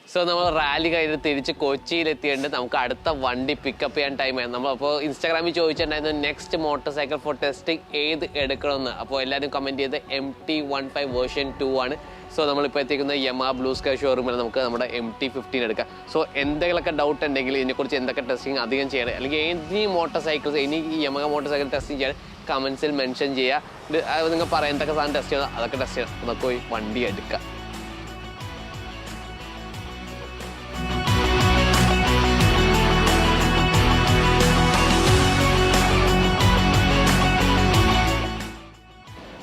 So, we have rally to Kochi. We have Vandi pickup time. We have Instagram next motorcycle for testing. So, comment MT15 version 2. So, we have Yamaha Blue Sky showroom MT15. So, if you have doubt about testing, any motorcycles, any Yamaha motorcycle testing, comments mention. I will test.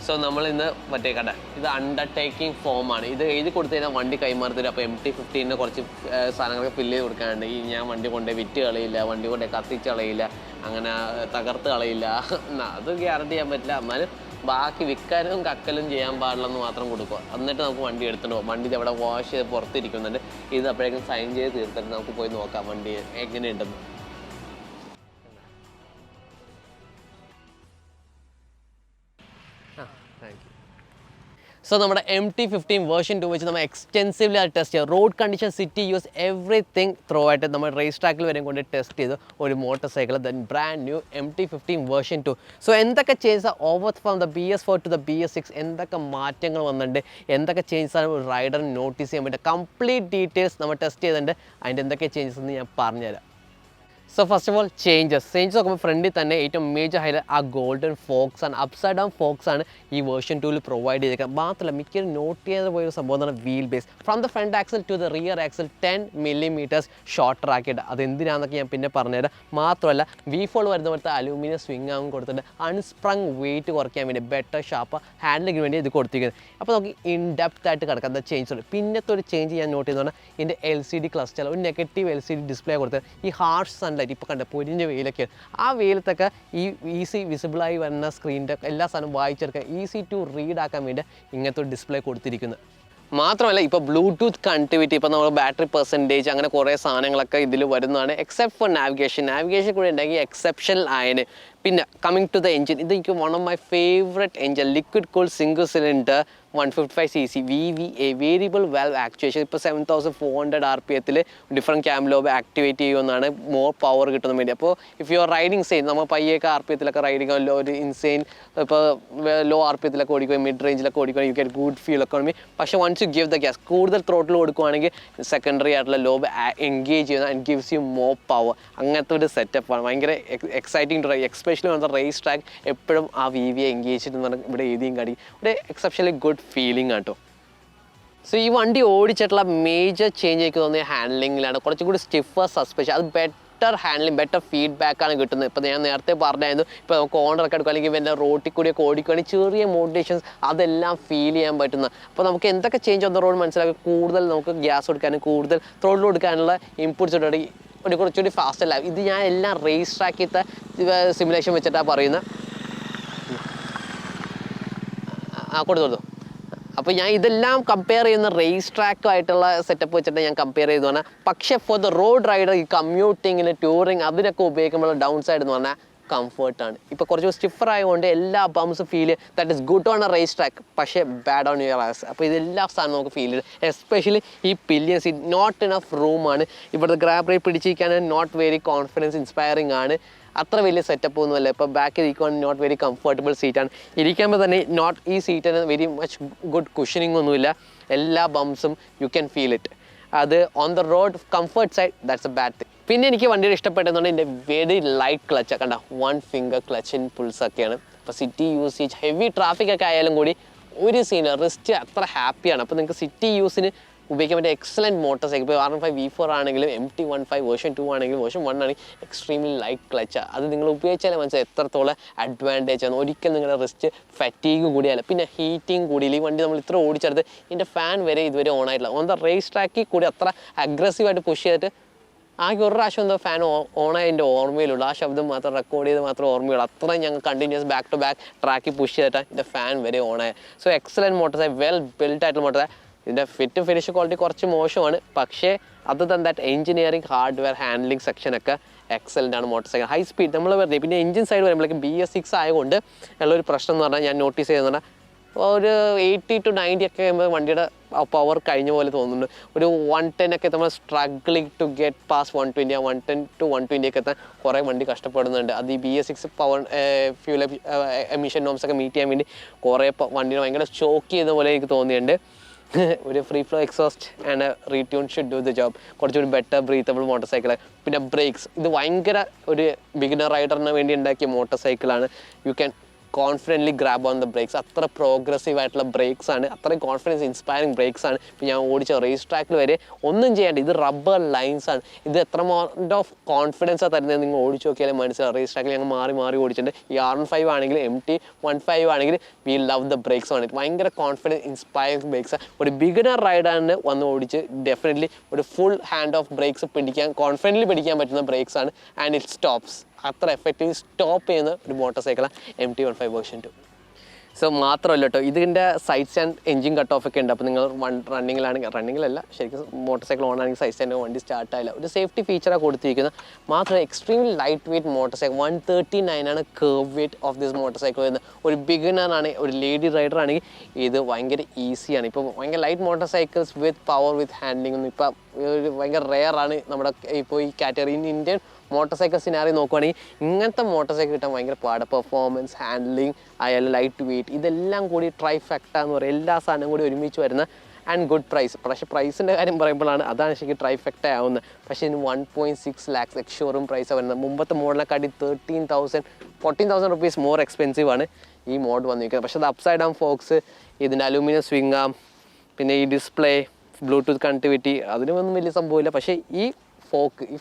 So, we have this undertaking form. This is Vandi Kaimarthu. MT15 fill it. Vandi konde vittu kalayilla, Vandi konde kathichu kalayilla, angana tagarthu kalayilla. Adu guarantee cheyan pattilla. Ennalu baaki vikkanum kakkalum cheyan paadillennu maatram kodukka. Annittu namukku vandi eduthu vandi evada wash cheythu porthu irikkunnunde. Idu appalekkum sign cheythu teerthittu namukku poi nokkam vandi engane undennu. So, we have MT15 version 2 which we extensively tested. Road conditions, city use, everything throughout. We have racetrack tested a motorcycle, then brand new MT15 version 2. So, what changes over from the BS4 to the BS6? What changes are rider notice? Complete details we tested and what changes we So first of all, changes. Changes are friendly thanne major highlight are golden forks and upside down forks and this version 2 will provide note wheelbase. From the front axle to the rear axle 10 mm short track. That's V4 aluminum swing unsprung weight better sharper handling in depth the change. Change in the LCD cluster negative LCD display harsh sunlight. Easy visible screen easy to read display. Bluetooth connectivity, battery percentage, except for navigation. Navigation is exceptional. Coming to the engine, this is one of my favorite engine, liquid cooled single cylinder 155cc VVA variable valve actuation. 7400 rpm different cam lobe activate more power. If you are riding say rpm riding insane low rpm mid range you get good fuel economy. But once you give the gas, the throttle secondary lobe engage and gives you more power. That's setup. Exciting to ride, especially on the racetrack. VVA engaged exceptionally good feeling. So, this major change in the handling. Stiffer suspension. Better handling, better feedback. Corner road modulations feel change on the road gas throttle inputs faster life. This is a racetrack simulation. So, I compare the racetrack setup. Compare for the road rider, commuting, touring, downside comfort. If stiffer bumps feel that is good on a racetrack, but bad on your ass. Feel especially this pillion seat, not enough room. If the grab rate not very confidence inspiring. Setup back not very comfortable seat and not easy seat and very much good cushioning bumps you can feel it. On the road comfort side, that's a bad thing. Very light clutch, one finger clutch in pulse. City usage, heavy traffic wrist happy. City use excellent motorcycle. R15 V4 MT15 version 2 version 1 extremely light clutch. That's the advantage. Wrist fatigue, heating, in the fan very on the racetrack aggressive push it. I go rush on the fan on in the ormil, lash of the mother record the mother ormil, continuous back to back tracky push the fan very on. So excellent motorcycle, well built title motor. The fit to finish quality motion, other than that engineering, hardware, handling section excellent motorcycle. High speed, engine side BS6 I notice ഒരു 80 to 90 ഒക്കെ ആകുമ്പോൾ വണ്ടിയുടെ power കഴിഞ്ഞ പോലെ തോന്നുന്നുണ്ട്. ഒരു 110 ഒക്കെ നമ്മൾ struggling to get pass 120, 110 to 120 ഒക്കെ എത്താൻ കുറേ വണ്ടി കഷ്ടപ്പെടുന്നുണ്ട്. അത് ഈ BS6 power fuel emission norms ഒക്കെ മീറ്റ് ചെയ്യാൻ വേണ്ടി കുറേ വണ്ടിനെ ഭയങ്കര ഷോക്ക് ചെയ്ത പോലെ എനിക്ക് തോന്നിയിട്ടുണ്ട്. ഒരു free flow exhaust and retune should do the job. കുറച്ചുകൂടി ബെറ്റർ ബ്രീത്തബിൾ മോട്ടോർ സൈക്കിൾ. പിന്നെ ബ്രേക്സ്, ഇത് ഭയങ്കര ഒരു ബിഗിനർ റൈഡറിന് വേണ്ടി ഉണ്ടാക്കിയ മോട്ടോർ സൈക്കിളാണ്. You can confidently grab on the brakes. അത്ര പ്രോഗ്രസീവ് ആയിട്ടുള്ള ബ്രേക്സ് ആണ്, അത്രയും കോൺഫിഡൻസ് ഇൻസ്പയറിംഗ് ബ്രേക്സ് ആണ്. ഇപ്പോൾ ഞാൻ ഓടിച്ച റേസ് ട്രാക്കിൽ വരെ ഒന്നും ചെയ്യാണ്ട് ഇത് റബ്ബർ ലൈൻസ് ആണ്. ഇത് എത്ര എമൗണ്ട് ഓഫ് കോൺഫിഡൻസാണ് തരുന്നത് നിങ്ങൾ ഓടിച്ച് നോക്കിയാലും മനസ്സിലാവും. റേസ് ട്രാക്കിൽ ഞങ്ങൾ മാറി ഓടിച്ചിട്ടുണ്ട്. ഈ R15 ആണെങ്കിൽ MT15 ആണെങ്കിൽ വി ലവ് ദ ബ്രേക്സ് ആണ്. ഭയങ്കര കോൺഫിഡൻസ് ഇൻസ്പയറിംഗ് ബ്രേക്സ്. ഒരു ബിഗിനർ റൈഡറിന് വന്ന് ഓടിച്ച് ഡെഫിനറ്റ്ലി ഒരു full hand of brakes confidently പിടിക്കാൻ പറ്റുന്ന ബ്രേക്സ് ആണ്. And it stops. അത്ര എഫക്റ്റീവ് സ്റ്റോപ്പ് ചെയ്യുന്ന ഒരു മോട്ടോർ സൈക്കിളാണ് MT15 വേർഷൻ 2. സോ മാത്രമല്ല കേട്ടോ, ഇതിൻ്റെ side stand engine cut off ഒക്കെ ഉണ്ട്. അപ്പോൾ നിങ്ങൾ റണ്ണിങ്ങിലല്ല ശരിക്കും മോട്ടോർ സൈക്കിൾ ഓൺ ആണെങ്കിൽ സൈഡ് സ്റ്റാൻഡ് വണ്ടി സ്റ്റാർട്ടായില്ല. ഒരു സേഫ്റ്റി ഫീച്ചറാണ് കൊടുത്തിരിക്കുന്നത്. മാത്രമല്ല extremely light weight motorcycle. 139 ആണ് kerb weight of this motorcycle വരുന്നത്. ഒരു ബിഗിനറാണ്, ഒരു ലേഡി റൈഡർ ആണെങ്കിൽ ഇത് ഭയങ്കര ഈസിയാണ്. ഇപ്പോൾ ഭയങ്കര ലൈറ്റ് മോട്ടോർ സൈക്കിൾസ് വിത്ത് പവർ വിത്ത് ഹാൻഡ്ലിംഗ് ഒന്നും ഇപ്പം ഭയങ്കര റെയർ ആണ് നമ്മുടെ ഇപ്പോൾ ഈ കാറ്റഗറി. ഇന്ത്യൻ മോട്ടോർ സൈക്കിൾ സിനാറി നോക്കുവാണെങ്കിൽ ഇങ്ങനത്തെ മോട്ടോർ സൈക്കിൾ കിട്ടാൻ ഭയങ്കര പാട്. പെർഫോമൻസ്, ഹാൻഡ്ലിംഗ്, ആയാലും ലൈറ്റ് വെയ്റ്റ്, ഇതെല്ലാം കൂടി ട്രൈഫെക്ട എന്ന് പറയും. എല്ലാ സാധനവും കൂടി ഒരുമിച്ച് വരുന്ന ആൻഡ് ഗുഡ് പ്രൈസ്. പക്ഷേ പ്രൈസിൻ്റെ കാര്യം പറയുമ്പോഴാണ് അതാണ് ശരിക്കും ട്രൈഫെക്ട ആവുന്നത്. പക്ഷേ ഇതിന് 1.6 lakhs എക്സ് ഷോറൂം പ്രൈസാണ് വരുന്നത്. മുമ്പത്തെ മോഡലിനെക്കാട്ടി 14,000 rupees മോർ എക്സ്പെൻസീവ് ആണ് ഈ മോഡ് വന്നിരിക്കുന്നത്. പക്ഷേ അത് അപ്സൈഡ് ഡൗൺ ഫോക്സ്, ഇതിൻ്റെ അലൂമിനിയം സ്വിങ് ആം, പിന്നെ ഈ ഡിസ്പ്ലേ, ബ്ലൂടൂത്ത് കണക്ടിവിറ്റി, അതിനൊന്നും വലിയ സംഭവമില്ല. പക്ഷേ ഈ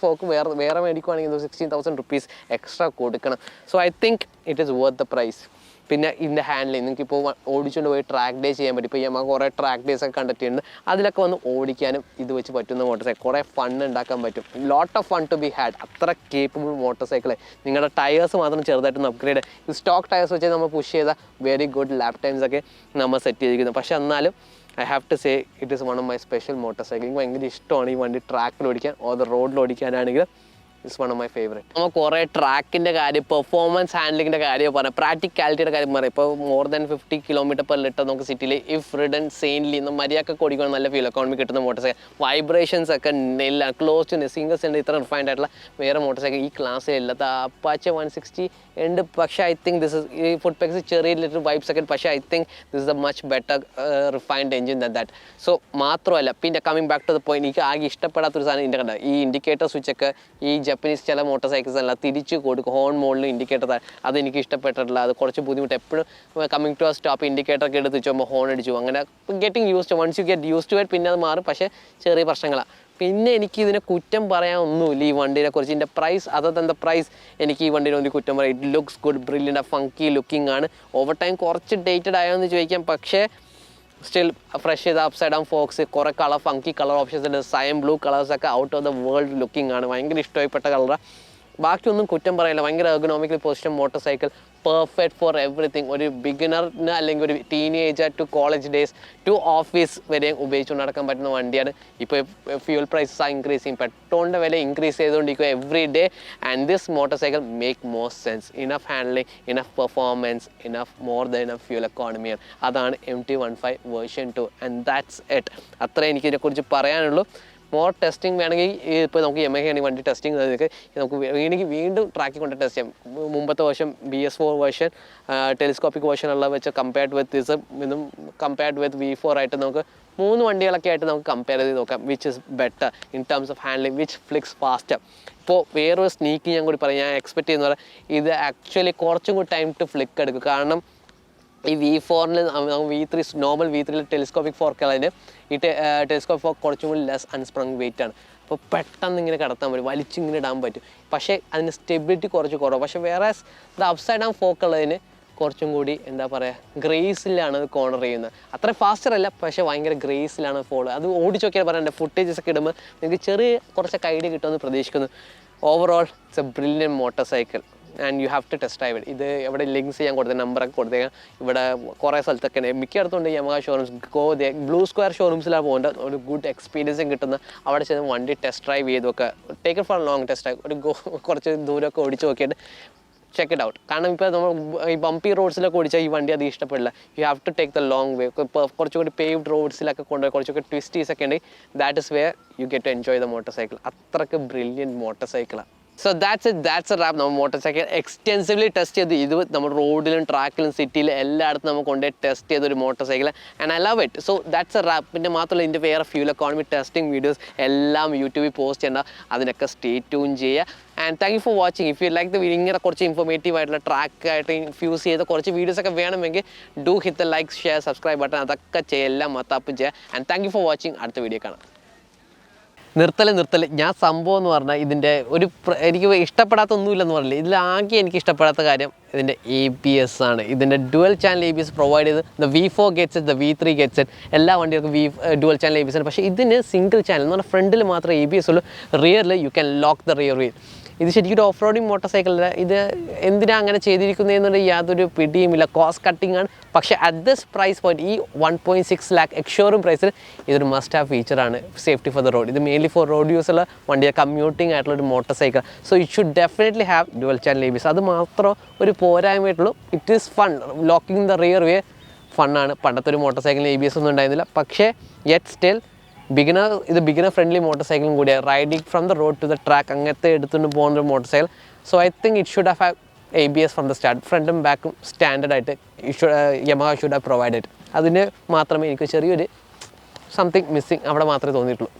ഫോക്ക് വേറെ മേടിക്കുവാണെങ്കിൽ 16,000 rupees എക്സ്ട്രാ കൊടുക്കണം. So I think it is worth the price. പിന്നെ ഇതിൻ്റെ ഹാൻഡ്ലിങ് നിങ്ങൾക്കിപ്പോൾ ഓടിച്ചുകൊണ്ട് പോയി ട്രാക്ക് ഡേ ചെയ്യാൻ പറ്റും. ഇപ്പോൾ നമുക്ക് കുറേ ട്രാക്ക് ഡേയ്സ് ഒക്കെ കണ്ടക്ട് ചെയ്യുന്നുണ്ട്. അതിലൊക്കെ വന്ന് ഓടിക്കാനും ഇത് വെച്ച് പറ്റുന്ന മോട്ടോർ സൈക്കിൾ. കുറേ ഫൺ ഉണ്ടാക്കാൻ പറ്റും. Lot of fun to be had. അത്ര കേപ്പബിൾ മോട്ടോർ സൈക്കിൾ. നിങ്ങളുടെ ടയേഴ്സ് മാത്രം ചെറുതായിട്ടൊന്ന് അപ്ഗ്രേഡ്. ഈ സ്റ്റോക്ക് ടയേഴ്സ് വെച്ച് നമ്മൾ പുഷ് ചെയ്താൽ വെരി ഗുഡ് ലാപ്പ് ടൈംസ് ഒക്കെ നമ്മൾ സെറ്റ് ചെയ്തിരിക്കുന്നത്. പക്ഷേ എന്നാലും I have to say it is one of my special motorcycles. എനിക്ക് ഭയങ്കര ഇഷ്ടമാണ് ഈ വണ്ടി ട്രാക്കിൽ ഓടിക്കാൻ, ഓർ റോഡിൽ ഓടിക്കാനാണെങ്കിൽ. It's one of my favourite. നമ്മൾ കുറേ ട്രാക്കിൻ്റെ കാര്യം, പെർഫോമൻസ് ഹാൻഡ്ലിങ്ങിൻ്റെ കാര്യം പറയാം, പ്രാക്ടിക്കാലിറ്റിയുടെ കാര്യം പറയാം. ഇപ്പോൾ മോർ ദാൻ 50 km/l നമുക്ക് സിറ്റിയിൽ ഇഫ് റിഡൻ സെയിൻലി മര്യാദക്കൊക്കെ ഓടിക്കണം നല്ല ഫ്യൂൽ എക്കോണമി കിട്ടുന്ന മോട്ടോർ സൈക്കിൾ. വൈബ്രേഷൻസ് ഒക്കെ ഇല്ല, ക്ലോസ് ടു സിംഗിൾ സിലിണ്ടർ ഇത്ര റിഫൈൻഡ് ആയിട്ടുള്ള വേറെ മോട്ടോർ സൈക്കിൾ ഈ ക്ലാസ്സിലില്ല. അപ്പാച്ചെ 160 ഉണ്ട്. പക്ഷേ ഐ തിങ്ക് ദിസ് ഇസ് ഈ ഫുഡ് പാക്സ് ചെറിയ ലിറ്റർ വൈബ്സ് ഒക്കെ. പക്ഷേ I think this is a much better refined engine than that. So മാത്രമല്ല പിന്നെ coming back to the point, എനിക്ക് ആകെ ഇഷ്ടപ്പെടാത്തൊരു സാധനം ഇതിൻ്റെ കണ്ട ഈ ഇൻഡിക്കേറ്റർ സ്വിച്ചൊക്കെ. ഈ ജപ്പനീസ് ചില മോട്ടോർ സൈക്കിൾസ് അല്ല തിരിച്ച് കൊടുക്കും ഹോൺ മോളിൽ ഇൻഡിക്കേറ്റർ. അതെനിക്ക് ഇഷ്ടപ്പെട്ടിട്ടില്ല. അത് കുറച്ച് ബുദ്ധിമുട്ട്. എപ്പോഴും കമ്മിങ് ടു ആ സ്റ്റോപ്പ് ഇൻഡിക്കേറ്റർ ഒക്കെ എടുത്ത് വെച്ചുമ്പോൾ ഹോൺ അടിച്ചു. അങ്ങനെ getting used. Once you get use to it പിന്നെ അത് മാറും. പക്ഷേ ചെറിയ പ്രശ്നങ്ങളാണ്. പിന്നെ എനിക്ക് ഇതിനെ കുറ്റം പറയാനൊന്നുമില്ല ഈ വണ്ടിനെ കുറിച്ച്. ഇതിൻ്റെ price, other than the price, എനിക്ക് ഈ വണ്ടിനെ ഒന്ന് കുറ്റം പറയാം. It looks good, brilliant, funky looking ആണ്. ഓവർ ടൈം കുറച്ച് ഡേറ്റഡ് ആയോ എന്ന് ചോദിക്കാം. പക്ഷേ സ്റ്റിൽ ഫ്രഷ് ചെയ്ത അപ്സൈഡ് ഡൗൺ ഫോക്സ്, കുറേ ഫങ്കി കളർ ഓപ്ഷൻസ് ഉണ്ട്. സൈം ബ്ലൂ കളേഴ്സൊക്കെ out of the world looking ആണ്. ഭയങ്കര ഇഷ്ടമായിപ്പെട്ട കളറാണ്. ബാക്കിയൊന്നും കുറ്റം പറയില്ല. ഭയങ്കര ergonomically position motorcycle, perfect for everything. ഒരു ബിഗിനറിന് അല്ലെങ്കിൽ ഒരു teenager to college days to office വരെയും ഉപയോഗിച്ചുകൊണ്ട് നടക്കാൻ പറ്റുന്ന വണ്ടിയാണ്. ഇപ്പോൾ ഫ്യൂൽ പ്രൈസസ് ആ ഇൻക്രീസ് ചെയ്യും, പെട്രോളിൻ്റെ വില ഇൻക്രീസ് ചെയ്തുകൊണ്ടിരിക്കുക every day. And this motorcycle make more sense. Enough handling, enough performance, enough more than enough fuel എക്കോണമിയാണ്. അതാണ് MT15 version 2 and that's it. അത്രേ എനിക്ക് ഇതിനെക്കുറിച്ച് പറയാനുള്ളൂ. മോർ ടെസ്റ്റിംഗ് വേണമെങ്കിൽ ഇപ്പോൾ നമുക്ക് യമഹയാണ് വണ്ടി ടെസ്റ്റിംഗ് നമുക്ക് വേണമെങ്കിൽ വീണ്ടും ട്രാക്കിൽ കൊണ്ട് ടെസ്റ്റ് ചെയ്യാം. മുമ്പത്തെ version BS4 version telescopic version ഉള്ള വെച്ച് കമ്പയർഡ് വിത്ത് ഇതും കമ്പയർഡ് വിത്ത് V4 ആയിട്ട് നമുക്ക് 3 വണ്ടികളൊക്കെ ആയിട്ട് നമുക്ക് കമ്പയർ ചെയ്ത് നോക്കാം. Which is better in terms of handling, which flicks faster. ഇപ്പോൾ വേറൊരു സ്നീക്ക് ഞാൻ കൂടി പറയാം. ഞാൻ എക്സ്പെക്ട് ചെയ്യുന്ന പോലെ ഇത് ആക്ച്വലി കുറച്ചും കൂടി ടൈം ടു ഫ്ലിക്ക് എടുക്കും. കാരണം ഈ V4-ൽ V3 നോർമൽ V3 ടെലിസ്കോപ്പിക് ഫോർക്കുള്ളതിന് ഈ ടെലിസ്കോപ്പിക് ഫോർക്ക് കുറച്ചും കൂടി ലെസ് അൺസ്പ്രങ് വെയിറ്റ് ആണ്. അപ്പോൾ പെട്ടെന്ന് ഇങ്ങനെ കടത്താൻ പറ്റും, വലിച്ചിങ്ങനെ ഇടാൻ പറ്റും. പക്ഷേ അതിന് സ്റ്റെബിലിറ്റി കുറച്ച് കുറവ്. പക്ഷേ വേറെ ഇത് അപ്സൈഡ് ഡൗൺ ഫോർക്കുള്ളതിന് കുറച്ചും കൂടി എന്താ പറയുക ഗ്രേസിലാണ് അത് കോർണർ ചെയ്യുന്നത്. അത്ര ഫാസ്റ്റർ അല്ല, പക്ഷേ ഭയങ്കര ഗ്രേസിലാണ് ഫോളോ. അത് ഓടിച്ച് നോക്കിയാൽ പറയാം. എൻ്റെ ഫുട്ടേജസ് ഒക്കെ ഇടുമ്പോൾ നിങ്ങൾക്ക് ചെറിയ കുറച്ചൊക്കെ ഐഡിയ കിട്ടുമെന്ന് പ്രതീക്ഷിക്കുന്നു. Overall it's a brilliant motorcycle and you have to test drive it. ഇത് എവിടെ ലിങ്ക്സ് ചെയ്യാൻ കൊടുത്തത്, നമ്പറൊക്കെ കൊടുത്തേക്കാം. ഇവിടെ കുറേ സ്ഥലത്തൊക്കെ ഉണ്ട്. മിക്കയിടത്തുണ്ട് യമഹ ഷോറൂംസ്. ബ്ലൂ സ്ക്വയർ ഷോറൂംസിലാണ് പോകേണ്ടത്. ഒരു ഗുഡ് എക്സ്പീരിയൻസും കിട്ടുന്ന അവിടെ ചെന്ന് വണ്ടി ടെസ്റ്റ് ഡ്രൈവ് ചെയ്തൊക്കെ take for long test drive. കുറച്ച് ദൂരമൊക്കെ ഓടിച്ച് നോക്കിയിട്ട് ചെക്ക് ഇറ്റ് ഔട്ട്. കാരണം ഇപ്പോൾ നമ്മൾ ഈ ബംപി റോഡ്സിലൊക്കെ ഓടിച്ചാൽ ഈ വണ്ടി അത് ഇഷ്ടപ്പെടില്ല. You have to take the long way. ഇപ്പോൾ കുറച്ചുകൂടി പേവ്ഡ് റോഡ്സിലൊക്കെ കൊണ്ടുപോയി കുറച്ചൊക്കെ ട്വിസ്റ്റീസ് ഒക്കെ ഉണ്ടെങ്കിൽ that is where you get to enjoy the motorcycle. അത്രയ്ക്ക് ബ്രില്യൻറ്റ് മോട്ടോർ സൈക്കിളാണ്. So that's a wrap. നമ്മൾ മോട്ടോർ സൈക്കിൾ എക്സ്റ്റെൻസീവ്ലി ടെസ്റ്റ് ചെയ്ത് ഇത് നമ്മൾ റോഡിലും ട്രാക്കിലും സിറ്റിയിലും എല്ലായിടത്തും നമുക്ക് കൊണ്ടുപോയി ടെസ്റ്റ് ചെയ്തൊരു motorcycle and I love it. So that's a wrap. പിന്നെ മാത്രമല്ല ഇതിൻ്റെ വേറെ ഫ്യൂൽ എക്കോണമി ടെസ്റ്റിംഗ് വീഡിയോസ് എല്ലാം യൂട്യൂബിൽ പോസ്റ്റ് ചെയ്യേണ്ട, അതിനൊക്കെ സ്റ്റേ ട്യൂൺ ചെയ്യുക. And thank you for watching. If you like the video, ഇങ്ങനെ കുറച്ച് ഇൻഫോർമേറ്റീവ് ആയിട്ടുള്ള ട്രാക്കായിട്ട് ഇൻഫ്യൂസ് ചെയ്ത കുറച്ച് വീഡിയോസൊക്കെ വേണമെങ്കിൽ do hit the like, share, subscribe button അതൊക്കെ ചെയ്യുക, എല്ലാം മത്താപ്പ് ചെയ്യുക. And thank you for watching. അടുത്ത വീഡിയോ കാണാം. നിർത്തൽ ഞാൻ സംഭവം എന്ന് പറഞ്ഞാൽ ഇതിൻ്റെ എനിക്ക് ഇഷ്ടപ്പെടാത്തൊന്നുമില്ലെന്ന് പറഞ്ഞില്ല. ഇതിലാകെ എനിക്ക് ഇഷ്ടപ്പെടാത്ത കാര്യം ഇതിൻ്റെ ABS ആണ്. ഇതിൻ്റെ ഡുവൽ ചാനൽ ABS പ്രൊവൈഡ് ചെയ്ത് the V4 gets it, the V3 gets it. എല്ലാ വണ്ടികൾക്കും ഡുവൽ ചാനൽ ABS ആണ്. പക്ഷേ ഇതിന് സിംഗിൾ ചാനൽ എന്ന് പറഞ്ഞാൽ ഫ്രണ്ടിൽ മാത്രമേ ABS ഉള്ളൂ. റിയറിൽ you can lock the rear wheel. ഇത് ശരിക്കും ഒരു ഓഫ് റോഡിങ് മോട്ടോർ സൈക്കിളില്ല. ഇത് എന്തിനാണ് അങ്ങനെ ചെയ്തിരിക്കുന്നതെന്നുള്ള യാതൊരു പിടിയുമില്ല. കോസ്റ്റ് കട്ടിങ് ആണ്. പക്ഷേ അറ്റ് ദിസ് പ്രൈസ് പോയിന്റ്, ഈ 1.6 lakh എക്സ്ഷോറും പ്രൈസിൽ ഇതൊരു മസ്റ്റ് ഹാവ് ഫീച്ചറാണ്. Safety for the road. ഇത് മെയിൻലി ഫോർ റോഡ് യൂസ് ഉള്ള വണ്ടിയുടെ കമ്മ്യൂട്ടിങ് ആയിട്ടുള്ള ഒരു motorcycle. So it should definitely have dual channel ABS. അത് മാത്രം ഒരു പോരായ്മയായിട്ടുള്ളൂ. It is fun. Locking the rear way ഫണ്ണാണ്. പണ്ടത്തെ ഒരു മോട്ടോർ സൈക്കിളിന് ABS ഒന്നും ഉണ്ടായിരുന്നില്ല. പക്ഷേ യെറ്റ് സ്റ്റിൽ ഇത് ബിഗിനർ ഫ്രണ്ട്ലി മോട്ടോർ സൈക്കിളും കൂടിയാണ്. Riding from the road to the track അങ്ങനത്തെ എടുത്തുകൊണ്ട് പോകുന്ന ഒരു motorcycle. So I think it should have ABS from the start. ഫ്രണ്ടും ബാക്കും സ്റ്റാൻഡേർഡ് ആയിട്ട് യമഹ ഷുഡ് ഹാവ് പ്രൊവൈഡഡ്. അതിന് മാത്രമേ എനിക്ക് ചെറിയൊരു സംതിങ് മിസ്സിങ് അവിടെ മാത്രമേ തോന്നിയിട്ടുള്ളൂ.